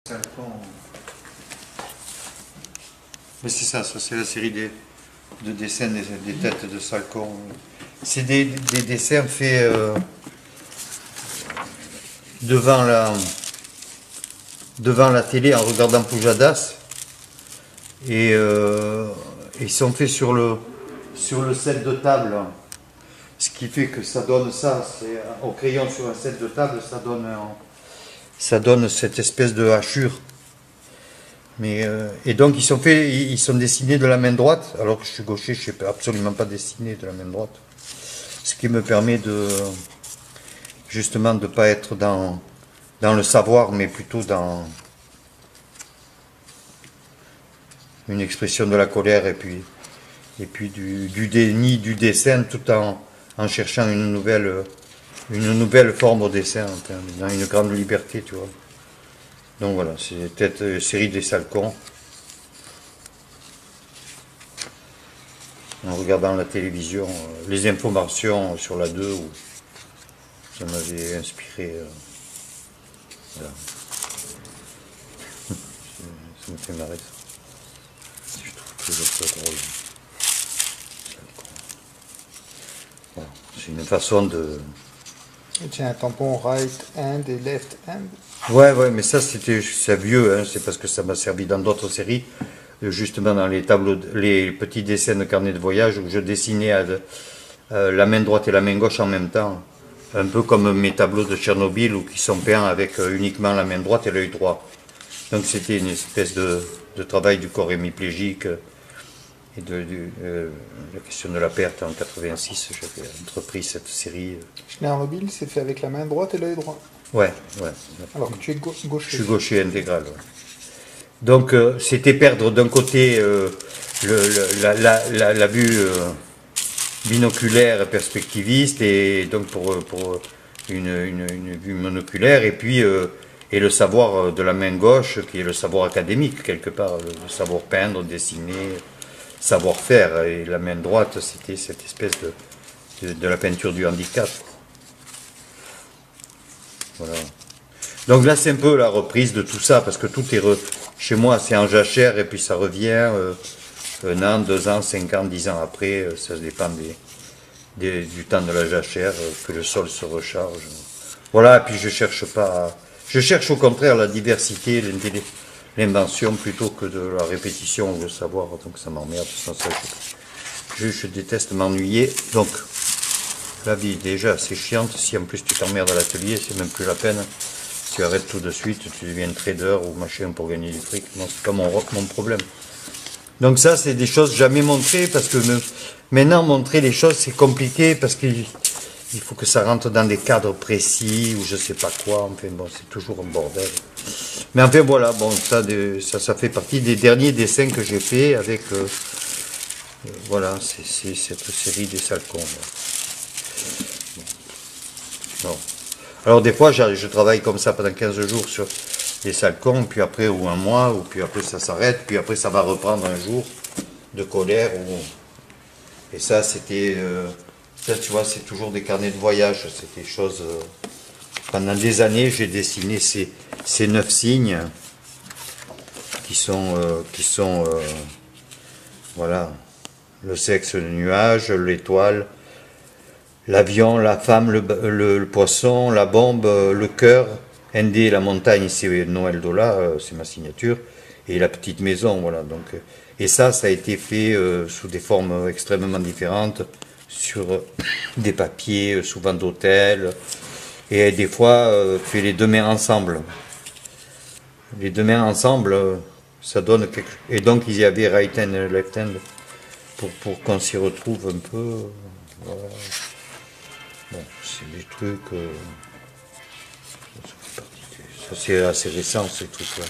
Mais c'est ça, c'est la série de dessins des têtes de Salcon. C'est des dessins faits devant la télé en regardant Pujadas. Et ils sont faits sur le set de table. Ce qui fait que ça donne ça, c'est au crayon sur un set de table, ça donne cette espèce de hachure. Mais, et donc ils sont dessinés de la main droite, alors que je suis gaucher, je ne sais absolument pas dessiner de la main droite. Ce qui me permet justement de ne pas être dans le savoir, mais plutôt dans une expression de la colère et puis du déni du dessin, tout en cherchant une nouvelle forme au dessin, dans une grande liberté, tu vois. Donc voilà, c'est peut-être une série des Salcons. En regardant la télévision, les informations sur la 2, où ça m'avait inspiré. Voilà. Ça me fait marrer ça. Je trouve toujours ça drôle. Voilà. C'est une façon de... Tiens, un tampon right hand et left hand. Ouais, mais ça c'est vieux, hein, c'est parce que ça m'a servi dans d'autres séries, justement dans les tableaux, les petits dessins de carnet de voyage où je dessinais la main droite et la main gauche en même temps, un peu comme mes tableaux de Tchernobyl où qui sont peints avec uniquement la main droite et l'œil droit. Donc c'était une espèce de travail du corps hémiplégique et la question de la perte en 86, j'avais entrepris cette série. Tchernobyl, c'est fait avec la main droite et l'œil droit. Ouais. Alors que tu es gaucher. Je suis gaucher intégral. Ouais. Donc c'était perdre d'un côté la vue binoculaire perspectiviste et donc pour une vue monoculaire et puis et le savoir de la main gauche qui est le savoir académique quelque part, le savoir peindre, dessiner, savoir faire, et la main droite c'était cette espèce de la peinture du handicap. Voilà. Donc là c'est un peu la reprise de tout ça, parce que tout est chez moi c'est en jachère et puis ça revient 1 an, 2 ans, 5 ans, 10 ans après, ça dépend du temps de la jachère, que le sol se recharge. Voilà, et puis je cherche au contraire la diversité, l'invention plutôt que de la répétition ou le savoir, donc ça m'emmerde, je déteste m'ennuyer, donc la vie déjà c'est chiante, si en plus tu t'emmerdes à l'atelier, c'est même plus la peine. Tu arrêtes tout de suite, tu deviens trader ou machin pour gagner du fric. Non, c'est pas mon problème. Donc ça, c'est des choses jamais montrées, parce que maintenant, montrer les choses, c'est compliqué, parce qu'il faut que ça rentre dans des cadres précis, ou je sais pas quoi, enfin bon, c'est toujours un bordel. Mais enfin voilà, bon, ça fait partie des derniers dessins que j'ai fait avec, voilà, c'est cette série des Salcons. Bon. Alors des fois je travaille comme ça pendant 15 jours sur les Salcons, puis après ou un mois, ou puis après ça s'arrête, puis après ça va reprendre un jour de colère. Et ça c'était, ça tu vois, c'est toujours des carnets de voyage, c'est des choses... pendant des années j'ai dessiné ces 9 signes qui sont voilà, le sexe, le nuage, l'étoile, l'avion, la femme, le poisson, la bombe, le cœur, Ndé, la montagne, c'est Noël Dola, c'est ma signature, et la petite maison, voilà. Donc, et ça a été fait sous des formes extrêmement différentes, sur des papiers, souvent d'hôtel, et des fois, fait les deux mains ensemble. Les deux mains ensemble, ça donne quelque chose. Et donc, il y avait right hand et left hand, pour qu'on s'y retrouve un peu, voilà. Bon, c'est des trucs... ça c'est assez récent, ces trucs-là.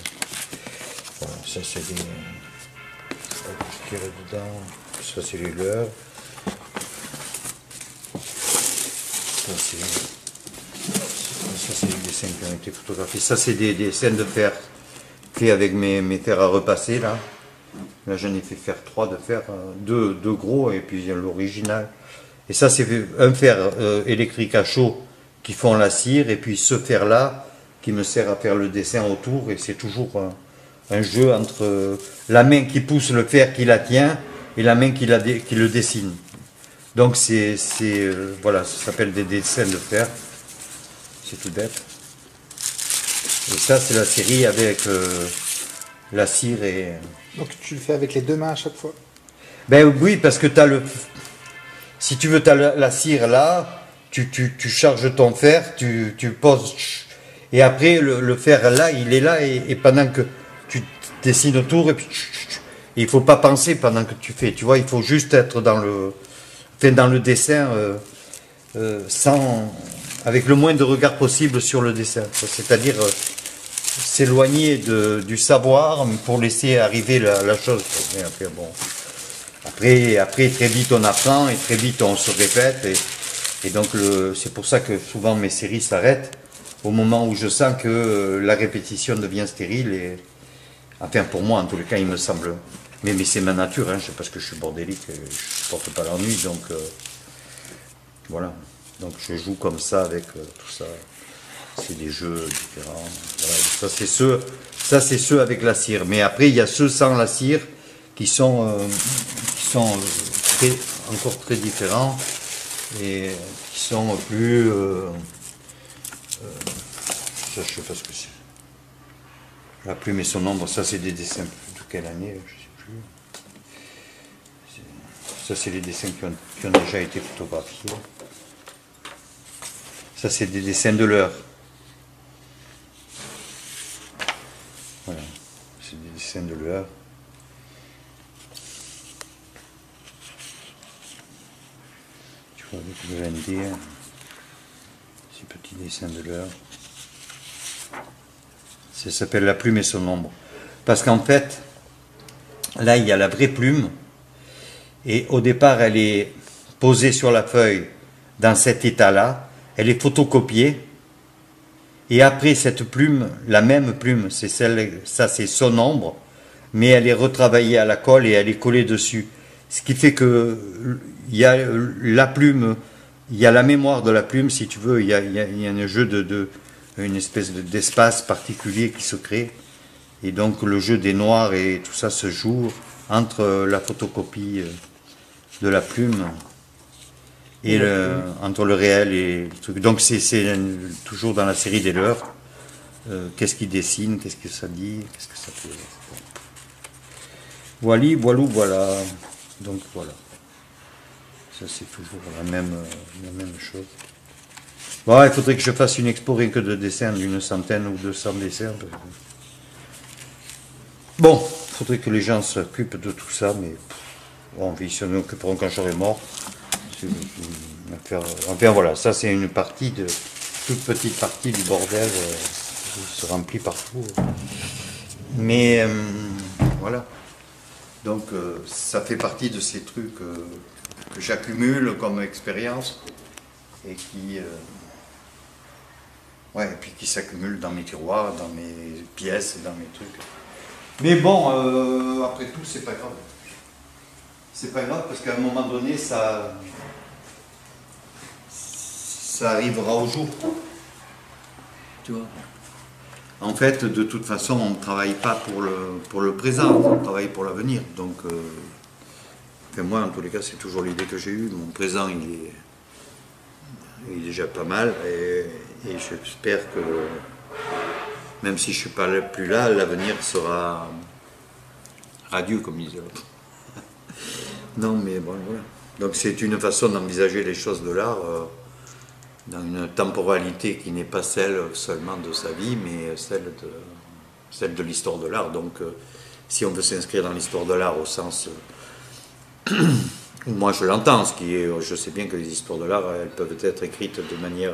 Voilà, ça c'est des... je dirais dedans. Ça c'est les leurs. Ça c'est des dessins qui ont été photographiés. Ça c'est des dessins de fer faits avec mes fers à repasser, là. Là j'en ai fait faire 3 de fer, 2 gros et puis l'original. Et ça, c'est un fer électrique à chaud qui fond la cire, et puis ce fer-là, qui me sert à faire le dessin autour, et c'est toujours un jeu entre la main qui pousse le fer qui la tient et la main qui le dessine. Donc voilà, ça s'appelle des dessins de fer. C'est tout bête. Et ça, c'est la série avec la cire et... Donc tu le fais avec les deux mains à chaque fois? Ben oui, parce que si tu veux, tu as la cire là, tu charges ton fer, tu poses, et après le fer là, il est là, et pendant que tu dessines autour, et puis il faut pas penser pendant que tu fais, tu vois, il faut juste être dans le dessin avec le moins de regard possible sur le dessin, c'est-à-dire s'éloigner du savoir pour laisser arriver la chose. Mais après, bon. Après, très vite on apprend et très vite on se répète, et donc c'est pour ça que souvent mes séries s'arrêtent au moment où je sens que la répétition devient stérile, et enfin pour moi en tous les cas il me semble, mais c'est ma nature, hein, c'est parce que je suis bordélique, je ne supporte pas l'ennui, donc voilà, donc je joue comme ça avec tout ça, c'est des jeux différents, voilà. Ça c'est ceux avec la cire, mais après il y a ceux sans la cire qui sont encore très différents, et qui sont plus ça je sais pas ce que c'est, la plume et son ombre, ça c'est des dessins de quelle année, je sais plus, ça c'est les dessins qui ont déjà été photographiés, ça c'est des dessins de l'heure, voilà, c'est des dessins de l'heure. Avec le ND, ces petits dessins de l'heure. Ça s'appelle la plume et son ombre. Parce qu'en fait, là il y a la vraie plume, et au départ elle est posée sur la feuille dans cet état-là, elle est photocopiée, et après cette plume, la même plume, c'est son ombre, mais elle est retravaillée à la colle et elle est collée dessus. Ce qui fait que il y a la plume, il y a la mémoire de la plume, si tu veux, il y a un jeu une espèce d'espace particulier qui se crée, et donc le jeu des noirs et tout ça se joue entre la photocopie de la plume et entre le réel et le truc. Donc c'est toujours dans la série des leurs. Qu'est-ce qu'il dessine, qu'est-ce que ça dit, qu'est-ce que ça fait. Voilà. Donc voilà. Ça c'est toujours la même chose. Bon, il faudrait que je fasse une expo rien que de dessins d'une centaine ou 200 dessins. Bon, il faudrait que les gens s'occupent de tout ça, mais bon, ils s'en occuperont quand j'aurai mort. Enfin voilà, ça c'est une toute petite partie du bordel qui se remplit partout. Mais voilà. Donc ça fait partie de ces trucs que j'accumule comme expérience, et qui puis qui s'accumulent dans mes tiroirs, dans mes pièces, dans mes trucs. Mais bon, après tout, c'est pas grave. C'est pas grave parce qu'à un moment donné, ça arrivera au jour. Tu vois. En fait, de toute façon, on ne travaille pas pour le présent, on travaille pour l'avenir. Donc, moi, en tous les cas, c'est toujours l'idée que j'ai eue. Mon présent, il est déjà pas mal, et j'espère que, même si je ne suis pas plus là, l'avenir sera radieux, comme disait l'autre. Non, mais bon, voilà. Donc, c'est une façon d'envisager les choses de l'art dans une temporalité qui n'est pas celle seulement de sa vie, mais celle de l'histoire de l'art. Donc, si on veut s'inscrire dans l'histoire de l'art au sens où moi je l'entends, je sais bien que les histoires de l'art, elles peuvent être écrites de manière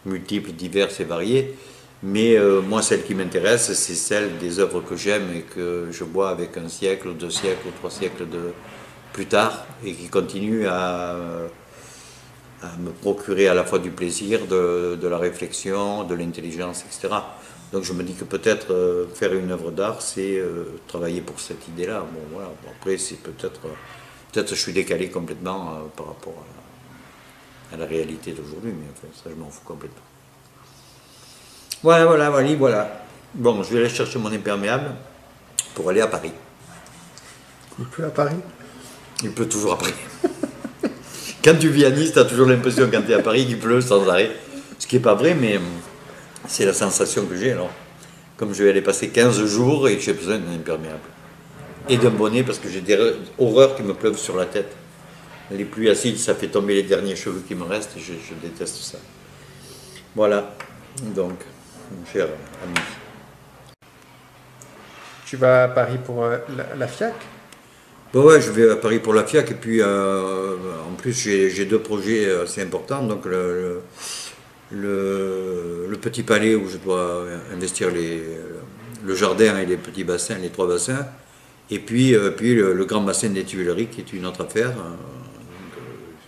multiple, diverse et variée, mais moi, celle qui m'intéresse, c'est celle des œuvres que j'aime et que je vois avec 1 siècle, 2 siècles, 3 siècles plus tard, et qui continuent à me procurer à la fois du plaisir, de la réflexion, de l'intelligence, etc. Donc je me dis que peut-être faire une œuvre d'art, c'est travailler pour cette idée-là. Bon, voilà. Bon, après, c'est peut-être je suis décalé complètement par rapport à la réalité d'aujourd'hui, mais enfin, ça, je m'en fous complètement. Voilà. Bon, je vais aller chercher mon imperméable pour aller à Paris. Il pleut à Paris? Il pleut toujours à Paris. Quand tu vis à Nice, tu as toujours l'impression quand tu es à Paris qu'il pleut sans arrêt. Ce qui n'est pas vrai, mais c'est la sensation que j'ai alors. Comme je vais aller passer 15 jours et j'ai besoin d'un imperméable. Et d'un bonnet parce que j'ai des horreurs qui me pleuvent sur la tête. Les pluies acides, ça fait tomber les derniers cheveux qui me restent et je déteste ça. Voilà, donc, mon cher ami. Tu vas à Paris pour la FIAC? Bon, ouais, je vais à Paris pour la FIAC et puis en plus j'ai deux projets assez importants. Donc le petit palais où je dois investir le jardin et les petits bassins, les 3 bassins. Et puis le grand bassin des Tuileries qui est une autre affaire.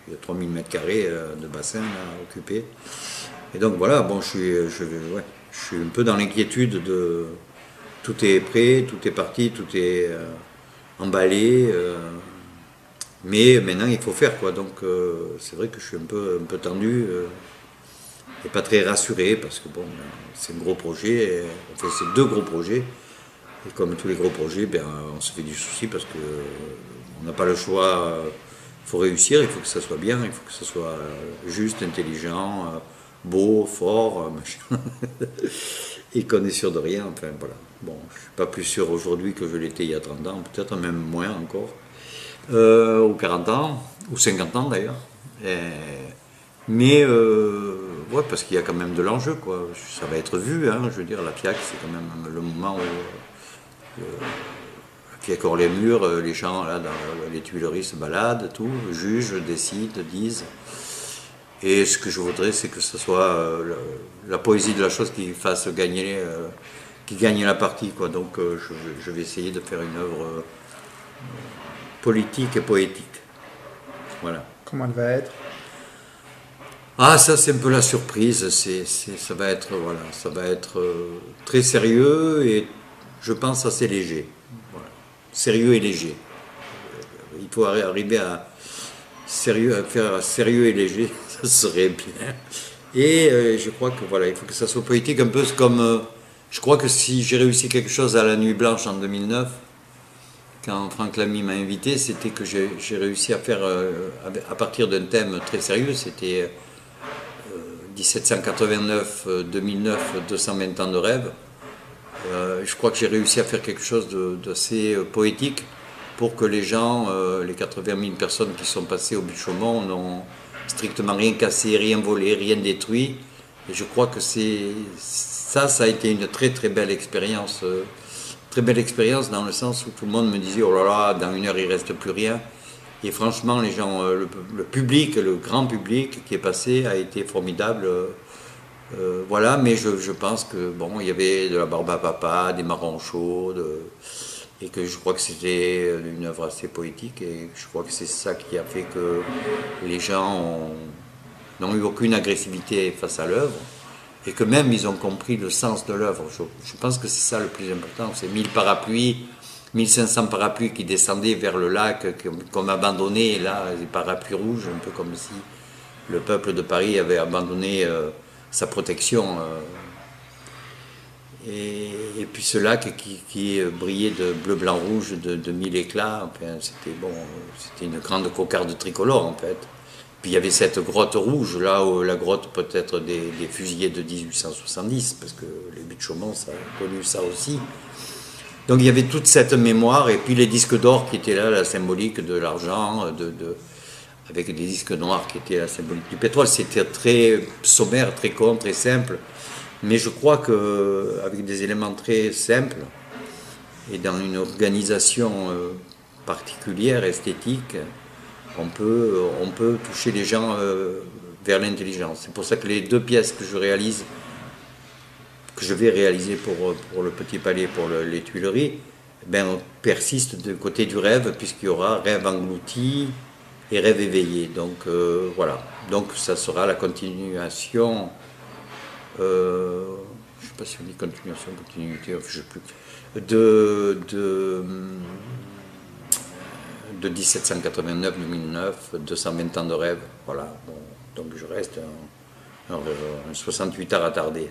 Il y a 3000 m² de bassin là, occupé. Et donc voilà, bon, je suis un peu dans l'inquiétude de... Tout est prêt, tout est parti, tout est emballé. Mais maintenant il faut faire quoi. Donc c'est vrai que je suis un peu tendu et pas très rassuré parce que bon, c'est un gros projet. Enfin, c'est 2 gros projets. Et comme tous les gros projets, ben, on se fait du souci parce que on n'a pas le choix. Il faut réussir, il faut que ça soit bien, il faut que ça soit juste, intelligent, beau, fort, machin. Et qu'on est sûr de rien. Enfin voilà. Bon, je ne suis pas plus sûr aujourd'hui que je l'étais il y a 30 ans, peut-être même moins encore. Ou 40 ans, ou 50 ans d'ailleurs. Mais ouais, parce qu'il y a quand même de l'enjeu, quoi. Ça va être vu, hein, je veux dire, la FIAC, c'est quand même le moment où la FIAC hors les murs, les gens là dans les Tuileries se baladent, tout, jugent, décident, disent. Et ce que je voudrais, c'est que ce soit la poésie de la chose qui fasse gagner, qui gagne la partie, quoi. Donc je vais essayer de faire une œuvre politique et poétique. Voilà. Comment elle va être? Ah, ça c'est un peu la surprise. Ça va être voilà, ça va être très sérieux et je pense assez léger. Voilà. Sérieux et léger. Il faut arriver à faire sérieux et léger, ça serait bien. Et je crois que voilà, il faut que ça soit poétique, un peu comme je crois que si j'ai réussi quelque chose à la Nuit Blanche en 2009, quand Franck Lamy m'a invité, c'était que j'ai réussi à faire à partir d'un thème très sérieux, c'était 1789-2009, 220 ans de rêve. Je crois que j'ai réussi à faire quelque chose d'assez poétique pour que les gens, les 80 000 personnes qui sont passées au Butte-Chaumont, n'ont strictement rien cassé, rien volé, rien détruit. Et je crois que ça a été une très très belle expérience. Très belle expérience dans le sens où tout le monde me disait « Oh là là, dans 1 heure il ne reste plus rien ». Et franchement, les gens, le public, le grand public qui est passé a été formidable. Voilà, mais je pense que bon, il y avait de la barbe à papa, des marrons chauds, et que je crois que c'était une œuvre assez poétique. Et je crois que c'est ça qui a fait que les gens n'ont eu aucune agressivité face à l'œuvre. Et que même ils ont compris le sens de l'œuvre. Je pense que c'est ça le plus important. C'est 1000 parapluies, 1500 parapluies qui descendaient vers le lac, comme abandonnés, et là, les parapluies rouges, un peu comme si le peuple de Paris avait abandonné sa protection. Et puis ce lac qui brillait de bleu, blanc, rouge, de 1000 éclats, enfin, c'était une grande cocarde tricolore en fait. Puis il y avait cette grotte rouge, là où la grotte peut-être des fusillés de 1870, parce que les Butte-Chaumont, ça a connu ça aussi. Donc il y avait toute cette mémoire, et puis les disques d'or qui étaient là, la symbolique de l'argent, avec des disques noirs qui étaient la symbolique du pétrole. C'était très sommaire, très con, très simple. Mais je crois qu'avec des éléments très simples, et dans une organisation particulière, esthétique, on peut toucher les gens vers l'intelligence. C'est pour ça que les 2 pièces que je vais réaliser pour le Petit Palais, pour les Tuileries, ben, on persiste du côté du rêve, puisqu'il y aura rêve englouti et rêve éveillé. Donc voilà. Donc ça sera la continuation. Je ne sais pas si on dit continuation, continuité, je ne sais plus. De 1789-2009, 220 ans de rêve, voilà. Bon, donc je reste un 68 heures attardé.